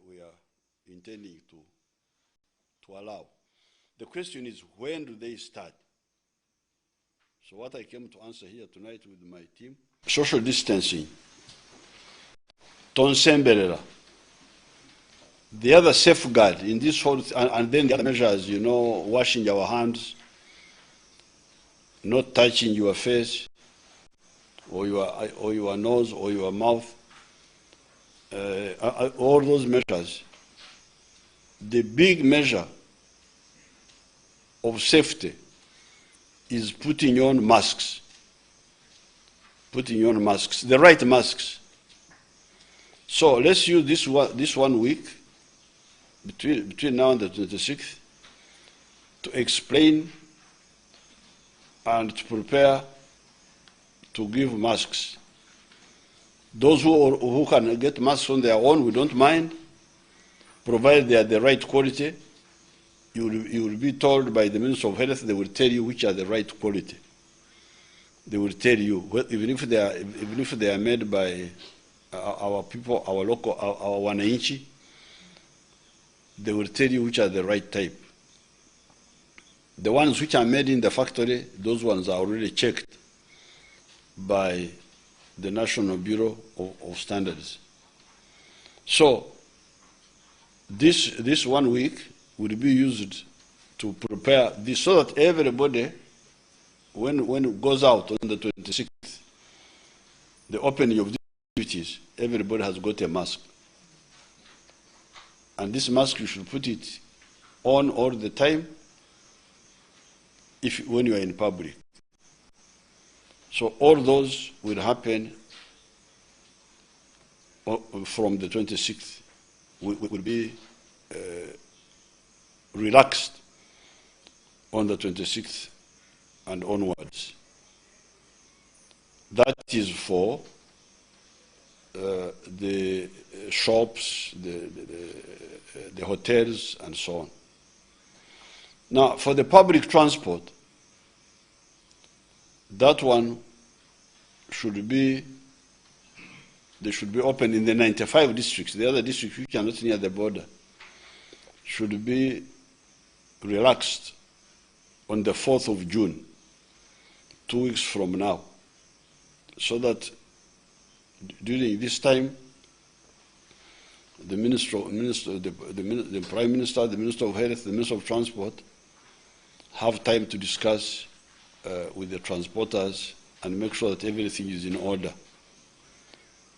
we are intending to allow. The question is, when do they start? So what I came to answer here tonight with my team, social distancing, tonsemberera. The other safeguard in this whole, and then the other measures, you know, washing our hands, not touching your face, or your nose, or your mouth, all those measures. The big measure of safety is putting on masks. Putting on masks, the right masks. So let's use this one week, between now and the 26th, to explain and to prepare to give masks. Those who can get masks on their own, we don't mind, provided they are the right quality. You will be told by the Minister of Health, they will tell you which are the right quality. They will tell you, even if they are made by our people, our local, our wananchi, they will tell you which are the right type. The ones which are made in the factory, those ones are already checked by the National Bureau of Standards. So this 1 week will be used to prepare this so that everybody, when it goes out on the 26th, the opening of these activities, everybody has got a mask. And this mask, you should put it on all the time when you are in public. So all those will happen from the 26th. Will be relaxed on the 26th and onwards. That is for the shops, the hotels, and so on. Now, for the public transport, that one they should be open in the 95 districts. The other districts which are not near the border should be relaxed on the 4th of June, 2 weeks from now, so that during this time, the Prime Minister, the Minister of Health, the Minister of Transport have time to discuss with the transporters and make sure that everything is in order.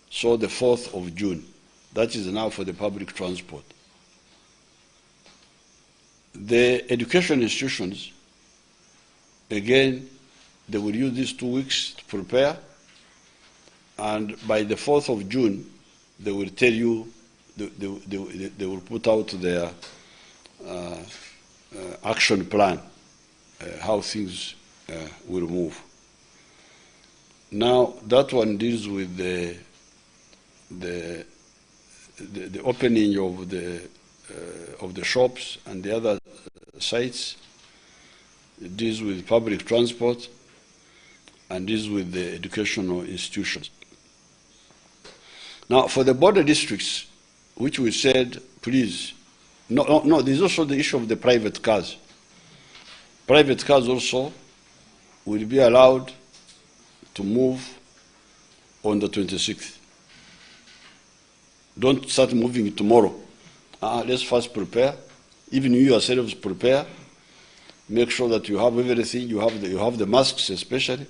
So the 4th of June, that is now for the public transport. The education institutions, again, they will use these 2 weeks to prepare, and by the 4th of June, they will tell you, they will put out their action plan, how things will move. Now, that one deals with the opening of the shops and the other sites. It deals with public transport and deals with the educational institutions. Now, for the border districts, which we said, please, no, there's also the issue of the private cars. Private cars also will be allowed to move on the 26th. Don't start moving tomorrow. Let's first prepare. Even you yourselves prepare. Make sure that you have everything. You have the masks especially,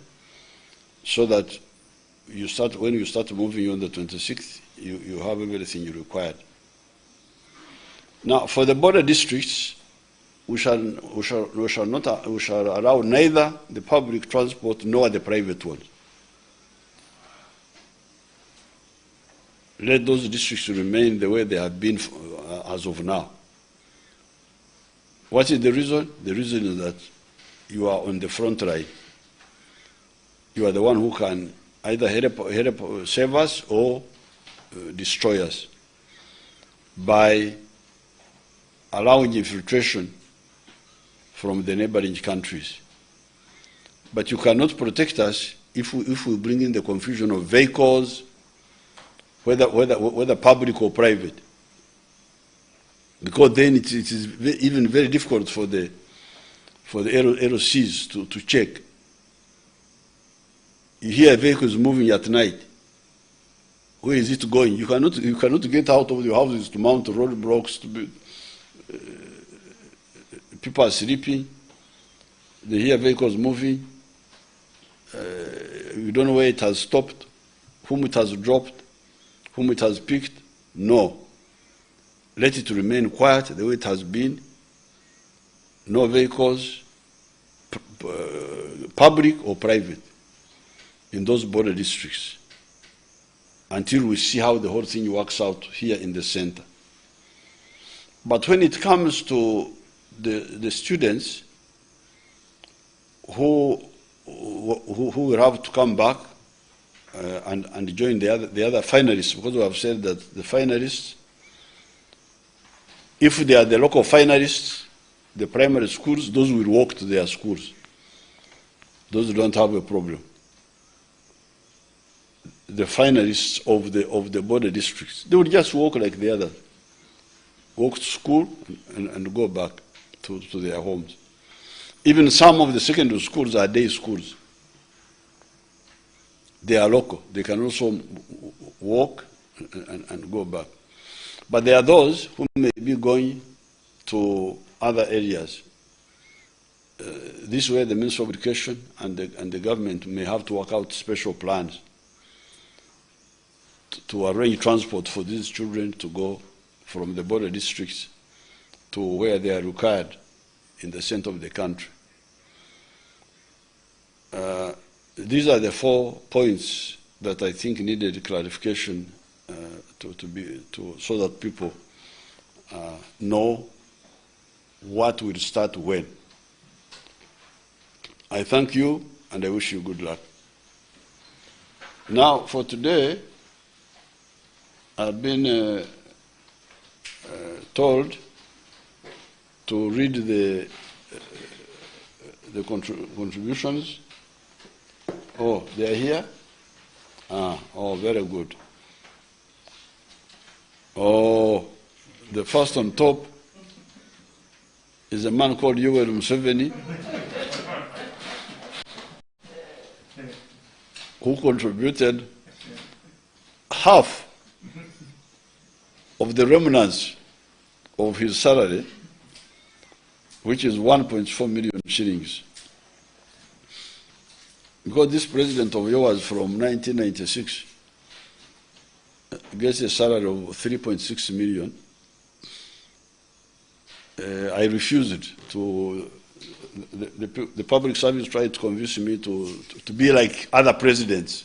so that when you start moving on the 26th, you have everything you required. Now, for the border districts, we shall allow neither the public transport nor the private ones. Let those districts remain the way they have been as of now. What is the reason? The reason is that you are on the front line. You are the one who can either help save us or destroy us by allowing infiltration from the neighboring countries. But you cannot protect us if we bring in the confusion of vehicles whether public or private. Because then it is even very difficult for the LOCs to check. You hear vehicles moving at night. Where is it going? You cannot get out of your houses to mount roadblocks. People are sleeping. They hear vehicles moving. You don't know where it has stopped, whom it has dropped, whom it has picked. No. Let it remain quiet the way it has been. No vehicles, public or private, in those border districts, until we see how the whole thing works out here in the center. But when it comes to the students who will have to come back and join the other finalists, because we have said that the finalists, if they are the local finalists, the primary schools, those will walk to their schools. Those don't have a problem. The finalists of the border districts, they will just walk like the others. Walk to school and go back to their homes. Even some of the secondary schools are day schools. They are local. They can also walk and go back. But there are those who may be going to other areas. This way the Ministry of Education and the government may have to work out special plans to arrange transport for these children to go from the border districts to where they are required in the center of the country. These are the 4 points that I think needed clarification so that people know what will start when. I thank you and I wish you good luck. Now, for today, I've been told to read the contributions. Oh, they are here? Oh, very good. Oh, the first on top is a man called Yoweri Museveni, who contributed half of the remnants of his salary, which is 1.4 million shillings. Because this president of yours from 1996 gets a salary of 3.6 million, I refused to. The public service tried to convince me to be like other presidents.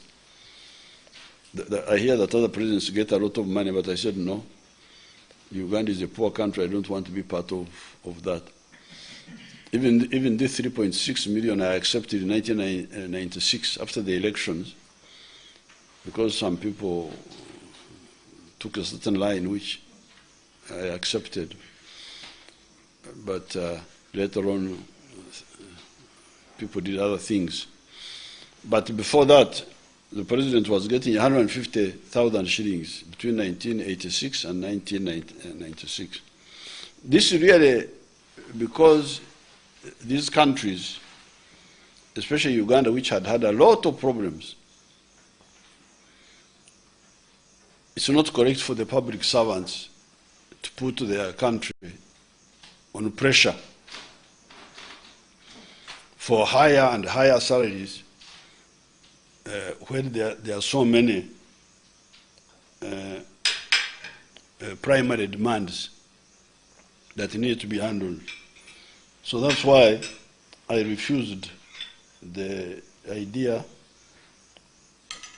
I hear that other presidents get a lot of money, but I said no. Uganda is a poor country. I don't want to be part of that. Even this 3.6 million I accepted in 1996 after the elections, because some people took a certain line which I accepted. But later on, people did other things. But before that, the president was getting 150,000 shillings between 1986 and 1996. This really, because these countries, especially Uganda, which had had a lot of problems, it's not correct for the public servants to put their country on pressure for higher and higher salaries when there are so many primary demands that need to be handled. So that's why I refused the idea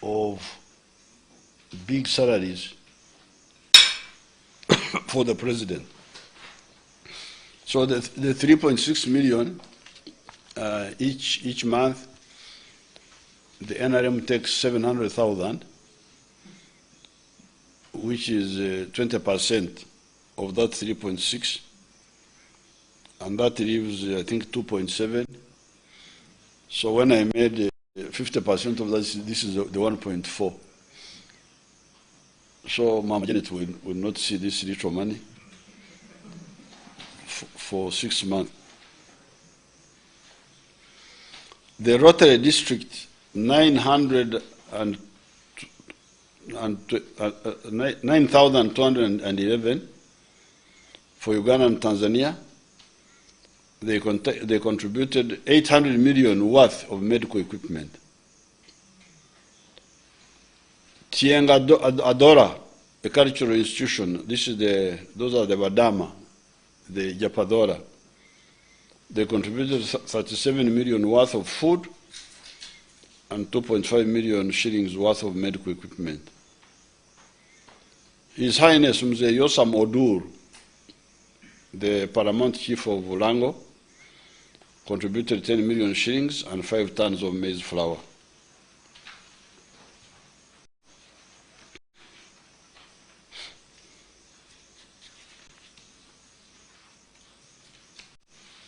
of big salaries for the president. So the 3.6 million each month, the NRM takes 700,000, which is 20% of that 3.6, and that leaves, I think, 2.7. So when I made 50% of that, this is the 1.4. So Mama Janet will not see this little money for 6 months. The Rotary District, 9,211 for Uganda and Tanzania. They contributed 800 million worth of medical equipment. Tienga Adora, a cultural institution, those are the Badama, the Japadora. They contributed 37 million worth of food and 2.5 million shillings worth of medical equipment. His Highness Mzee Yosam Odur, the paramount chief of Ulango, contributed 10 million shillings and 5 tons of maize flour.